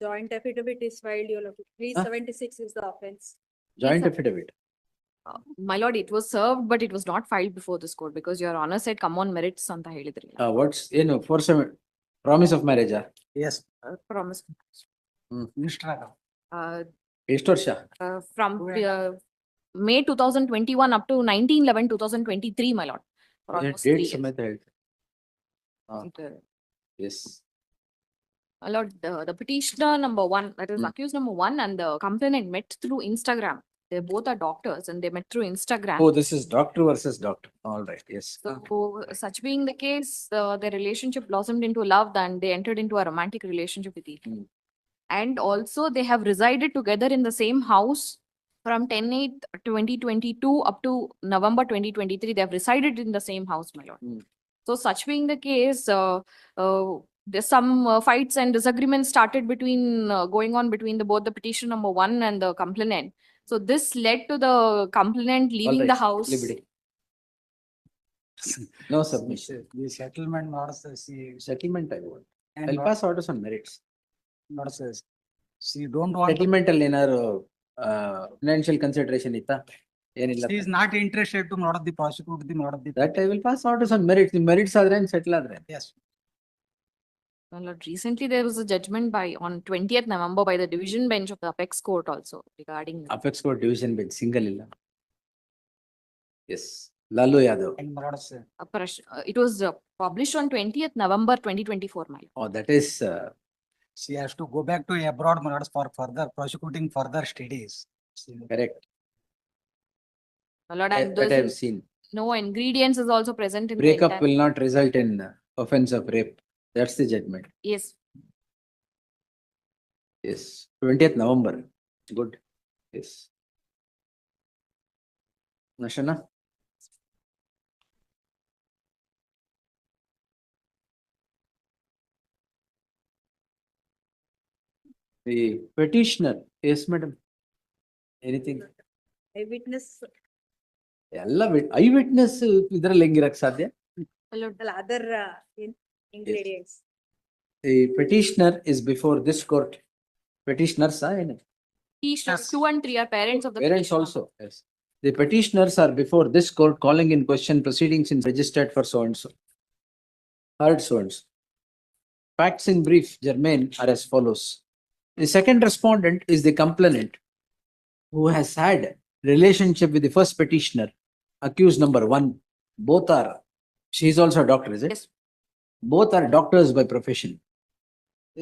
Joint affidavit is filed, your lordship. 376 is the offense. Joint sir. affidavit. My lord, it was served, but it was not filed before this court because your honor said come on merits ಅಂತ ಹೇಳಿದ್ರಿ. What's, promise of marriage? Yes, Promise. Minister. Uh, ಎಷ್ಟು ವರ್ಷ? from May 2021 up to 19/11/2023, my lord. For almost 3 date years. ಸಮೇತ ಹೇಳ್ತಾರೆ. It, Yes. My lord, the petitioner number 1, that is Hmm. accused number 1, and the complainant met through Instagram. They both are doctors and they met through Instagram. Oh, this is doctor versus doctor. All right, yes. So, such being the case, their relationship blossomed into love and they entered into a romantic relationship with each other. Hmm. And also, they have resided together in the same house from 10/8/2022 up to November 2023. They have resided in the same house, my lord. Hmm. So, such being the case, there's some fights and disagreements started between going on between both the petition number 1 and the complainant. So, this led to the complainant leaving All the right, house. liberty. No submission. The settlement not see. Settlement I want. And I'll pass orders on merits. not says. She don't want. Settlement ಅಲ್ಲಿ ಏನಾದ್ರು financial consideration ಇತ್ತಾ? ಏನಿಲ್ಲ. She is not interested to not the prosecute the not the. That I will pass orders on merits. The merits ಆದ್ರೆ settle ಆದ್ರೆ. Yes. My lord, recently there was a judgment on 20th November by the division bench of the Apex Court also regarding. Apex Court division bench single ಇಲ್ಲ. Yes. Lalu Yadav. And not say. It was published on 20th November 2024, my lord. Oh, that is She has to go back to abroad Maradas for further prosecuting further studies. correct. My lord, and That I have those seen. no ingredients is also present in Breakup the entire. will not result in offense of rape. That's the judgment. Yes. Yes. 20th November. Good. Yes. Nashana? The petitioner. Yes, madam. Anything? Eyewitness, ಎಲ್ಲ eye witness ಇದ್ರಲ್ಲಿ ಹೆಂಗಿರಕ್ ಸಾಧ್ಯ? My lord, other ingredients. The petitioner is before this court. Petitioners are in petitioners Yes. 2 and 3 are parents of the parents petitioner. also. Yes. The petitioners are before this court calling in question proceedings in registered for so and so. Heard so and so. Facts in brief, germane, are as follows. The second respondent is the complainant who has had relationship with the first petitioner, accused number 1. Both are, she is also a doctor, is it? Yes. Both are doctors by profession.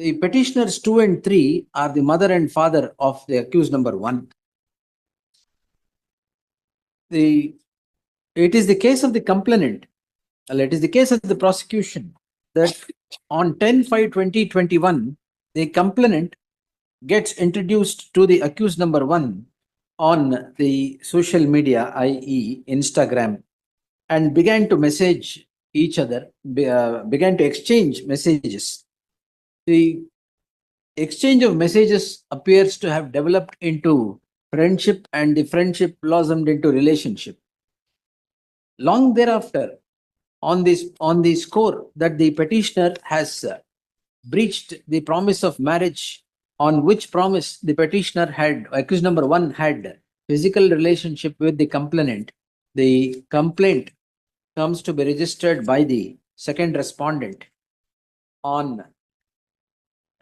The petitioners 2 and 3 are the mother and father of the accused number 1. It is the case of the complainant, it is the case of the prosecution that on 10/5/2021, the complainant gets introduced to the accused number 1 on the social media, i.e. Instagram, and began to message each other, began to exchange messages. The exchange of messages appears to have developed into friendship, and the friendship blossomed into relationship. Long thereafter, on the score that the petitioner has breached the promise of marriage, on which promise the petitioner had, accused number 1 had physical relationship with the complainant, the complaint comes to be registered by the second respondent on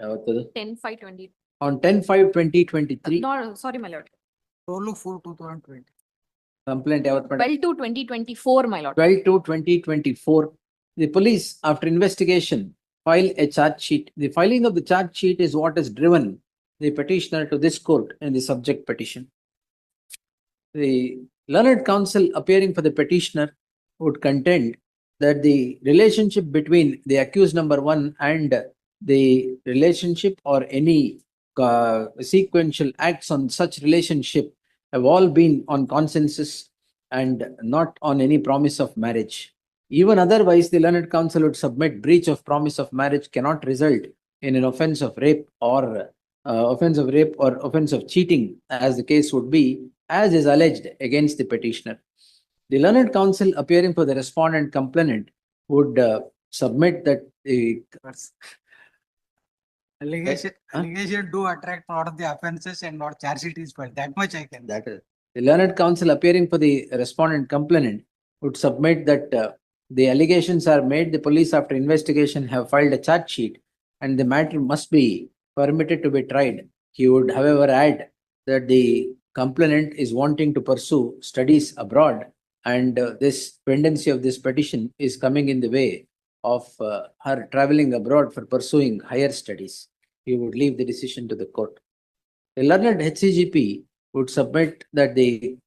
10/5/20. on 10/5/2023. No, sorry, my lord. 12/4/2020. Complaint yavat madam? 12/2/2024, my lord. 12/2/2024. The police, after investigation, file a charge sheet. The filing of the charge sheet is what has driven the petitioner to this court in the subject petition. The learned counsel appearing for the petitioner would contend that the relationship between the accused number 1 and the relationship or any sequential acts on such relationship have all been on consensus and not on any promise of marriage. Even otherwise, the learned counsel would submit breach of promise of marriage cannot result in an offense of rape or offense of cheating, as the case would be, as is alleged against the petitioner. The learned counsel appearing for the respondent complainant would submit that Allegation do attract lot of the offences and not charge sheet is filed. That much I can. That is, the learned counsel appearing for the respondent complainant would submit that the allegations are made, the police after investigation have filed a charge sheet and the matter must be permitted to be tried. He would however add that the complainant is wanting to pursue studies abroad and this pendency of this petition is coming in the way of her traveling abroad for pursuing higher studies. He would leave the decision to the court. The learned HCGP would submit that the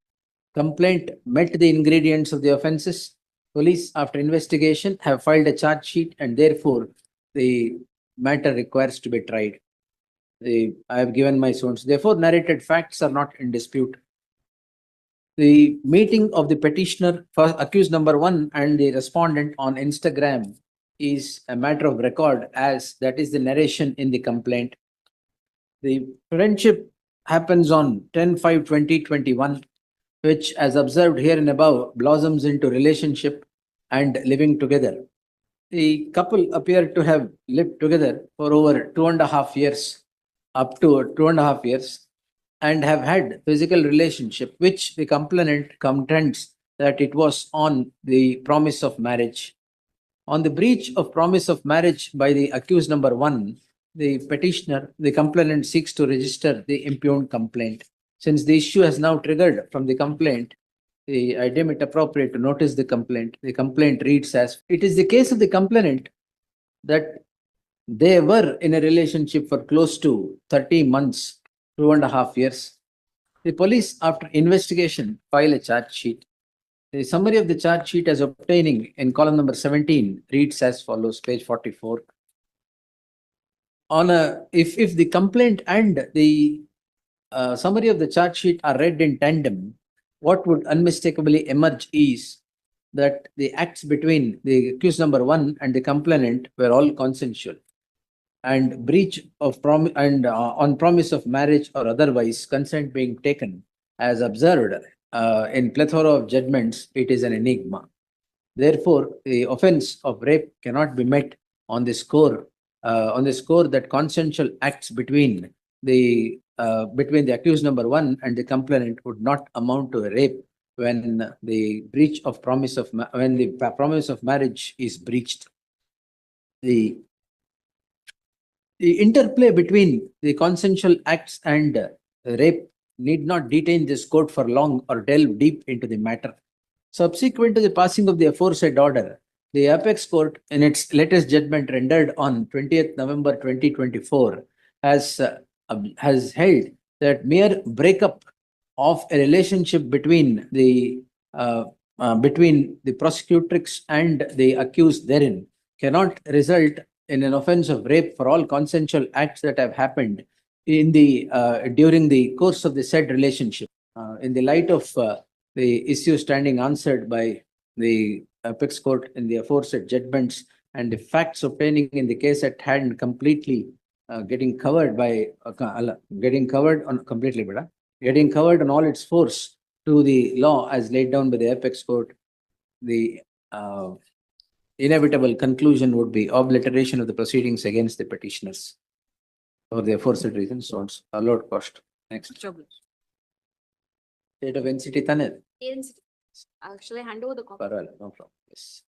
complaint met the ingredients of the offences. Police, after investigation, have filed a charge sheet and therefore the matter requires to be tried. I have given my source. Therefore, narrated facts are not in dispute. The meeting of the petitioner for accused number 1 and the respondent on Instagram is a matter of record as that is the narration in the complaint. The friendship happens on 10/5/2021, which as observed here and above blossoms into relationship and living together. The couple appear to have lived together for over 2.5 years, up to 2.5 years, and have had physical relationship, which the complainant contends that it was on the promise of marriage. On the breach of promise of marriage by the accused number 1, the petitioner, the complainant seeks to register the impugned complaint. Since the issue has now triggered from the complaint, I deem it appropriate to notice the complaint. The complaint reads as, it is the case of the complainant that they were in a relationship for close to 30 months, 2.5 years. The police, after investigation, file a charge sheet. The summary of the charge sheet as obtaining in column number 17 reads as follows, page 44. If the complaint and the summary of the charge sheet are read in tandem, what would unmistakably emerge is that the acts between the accused number 1 and the complainant were all consensual, and breach of promise and on promise of marriage or otherwise consent being taken as observed in plethora of judgments, it is an enigma. Therefore, the offense of rape cannot be met on the score that consensual acts between the accused number 1 and the complainant would not amount to a rape when the breach of promise of when the promise of marriage is breached. The interplay between the consensual acts and rape need not detain this court for long or delve deep into the matter. Subsequent to the passing of the aforesaid order, the Apex Court, in its latest judgment rendered on 20th November 2024, has held that mere breakup of a relationship between the prosecutrix and the accused therein cannot result in an offense of rape for all consensual acts that have happened in the during the course of the said relationship. In the light of the issue standing answered by the Apex Court in the aforesaid judgments and the facts obtaining in the case at hand completely getting covered on all its force to the law as laid down by the Apex Court, the inevitable conclusion would be obliteration of the proceedings against the petitioners for the aforesaid reasons. So it's allowed cost. Next. State of NCT Tanil. Actually, hand over the copy. No problem. Yes.